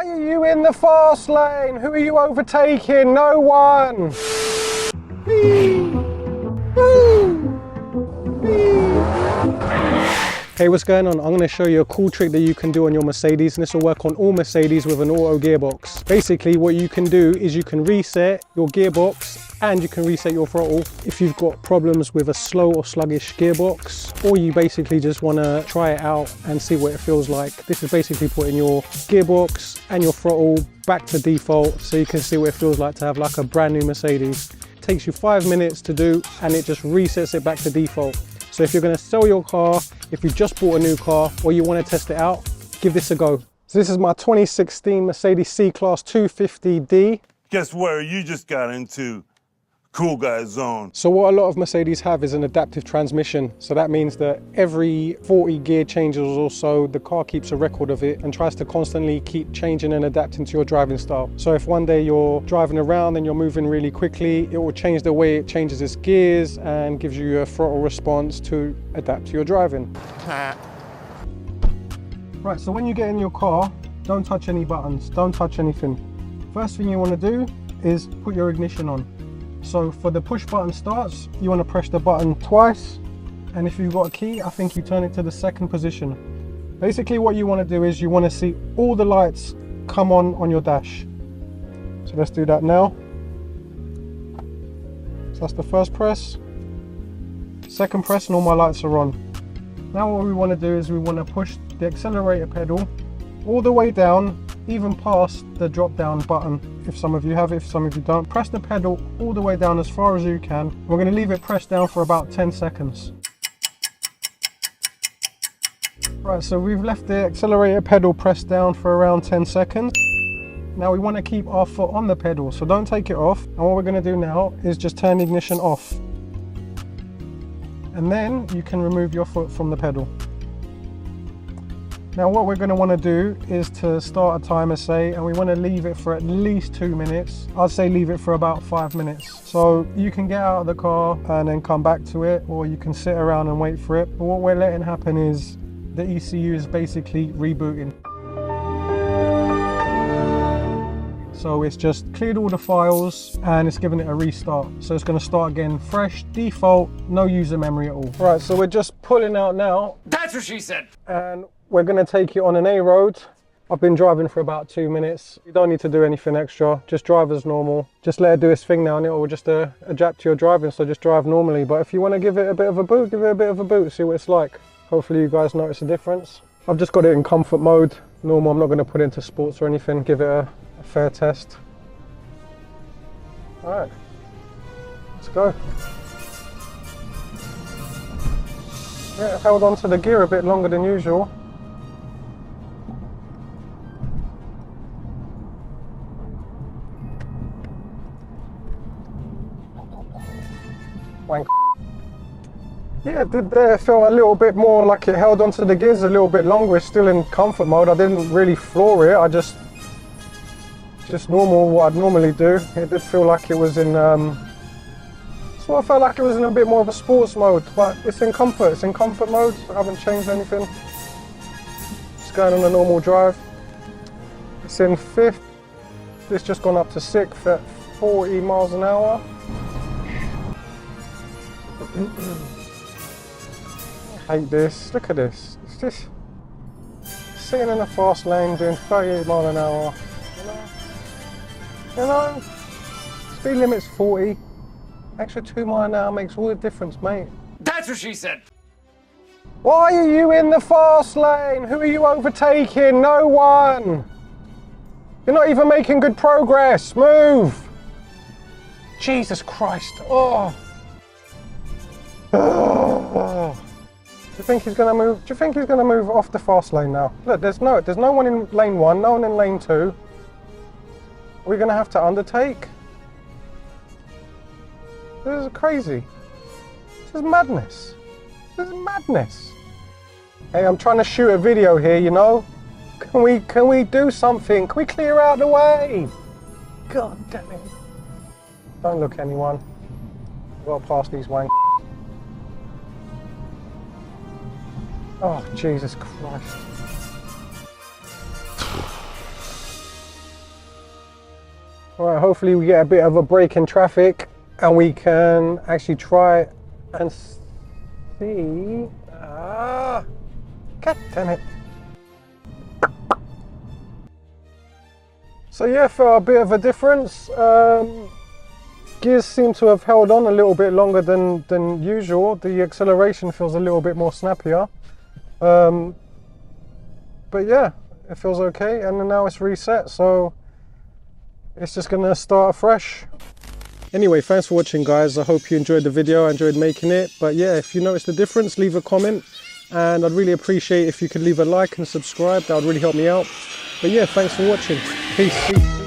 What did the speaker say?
Why are you in the fast lane? Who are you overtaking? No one! Hey, what's going on? I'm going to show you a cool trick that you can do on your Mercedes, and this will work on all Mercedes with an auto gearbox. Basically, what you can do is you can reset your gearbox and you can reset your throttle if you've got problems with a slow or sluggish gearbox, or you basically just want to try it out and see what it feels like. This is basically putting your gearbox and your throttle back to default so you can see what it feels like to have like a brand new Mercedes. It takes you 5 minutes to do and it just resets it back to default. So if you're going to sell your car, if you just bought a new car or you want to test it out, give this a go. So this is my 2016 Mercedes C-Class 250D. Guess where you just got into? Cool guy zone. So what a lot of Mercedes have is an adaptive transmission. So that means that every 40 gear changes or so, the car keeps a record of it and tries to constantly keep changing and adapting to your driving style. So if one day you're driving around and you're moving really quickly, it will change the way it changes its gears and gives you a throttle response to adapt to your driving. Right, so when you get in your car, don't touch any buttons, don't touch anything. First thing you want to do is put your ignition on. So for the push button starts, you want to press the button twice, and if you've got a key, I think you turn it to the second position. Basically what you want to do is you want to see all the lights come on your dash. So let's do that now. So that's the first press. Second press and all my lights are on. Now what we want to do is we want to push the accelerator pedal all the way down, even past the drop down button. If some of you have it, if some of you don't, press the pedal all the way down as far as you can. We're going to leave it pressed down for about 10 seconds. Right, so we've left the accelerator pedal pressed down for around 10 seconds. Now we want to keep our foot on the pedal, so don't take it off. And what we're going to do now is just turn the ignition off. And then you can remove your foot from the pedal. Now what we're going to want to do is to start a timer, say, and we want to leave it for at least 2 minutes. I'd say leave it for about 5 minutes. So you can get out of the car and then come back to it, or you can sit around and wait for it. But what we're letting happen is the ECU is basically rebooting. So it's just cleared all the files and it's giving it a restart. So it's going to start again fresh, default, no user memory at all. Right, so we're just pulling out now. That's what she said. And we're going to take it on an A road. I've been driving for about 2 minutes. You don't need to do anything extra, just drive as normal. Just let it do its thing now and it will just adapt to your driving, so just drive normally. But if you want to give it a bit of a boot, give it a bit of a boot, see what it's like. Hopefully you guys notice a difference. I've just got it in comfort mode, normal. I'm not going to put it into sports or anything, give it a fair test. All right, let's go. Yeah, held on to the gear a bit longer than usual. Wank. Yeah, it did there. It felt a little bit more like it held onto the gears a little bit longer. It's still in comfort mode. I didn't really floor it. I just normal, what I'd normally do. It did feel like it was in, so I felt like it was in a bit more of a sports mode, but it's in comfort mode. I haven't changed anything. Just going on a normal drive. It's in fifth. It's just gone up to sixth at 40 miles an hour. I hate this. Look at this. It's just sitting in a fast lane doing 38 miles an hour. You know, speed limit's 40. Extra 2 miles an hour makes all the difference, mate. That's what she said. Why are you in the fast lane? Who are you overtaking? No one. You're not even making good progress. Move. Jesus Christ. Oh. Oh. Do you think he's going to move? Do you think he's going to move off the fast lane now? Look, there's no one in lane 1, no one in lane 2. Are we going to have to undertake? This is crazy. This is madness. This is madness. Hey, I'm trying to shoot a video here, you know? Can we do something? Can we clear out the way? God damn it. Don't look anyone. I've got to pass these wank. Oh, Jesus Christ. All right, hopefully we get a bit of a break in traffic and we can actually try and see. God damn it. So yeah, felt a bit of a difference. Gears seem to have held on a little bit longer than usual. The acceleration feels a little bit more snappier. But yeah, it feels okay, and then now it's reset, so it's just gonna start afresh. Anyway, thanks for watching, guys. I hope you enjoyed the video. I enjoyed making it. But yeah, if you noticed the difference, leave a comment, and I'd really appreciate if you could leave a like and subscribe. That would really help me out. But yeah, thanks for watching. Peace.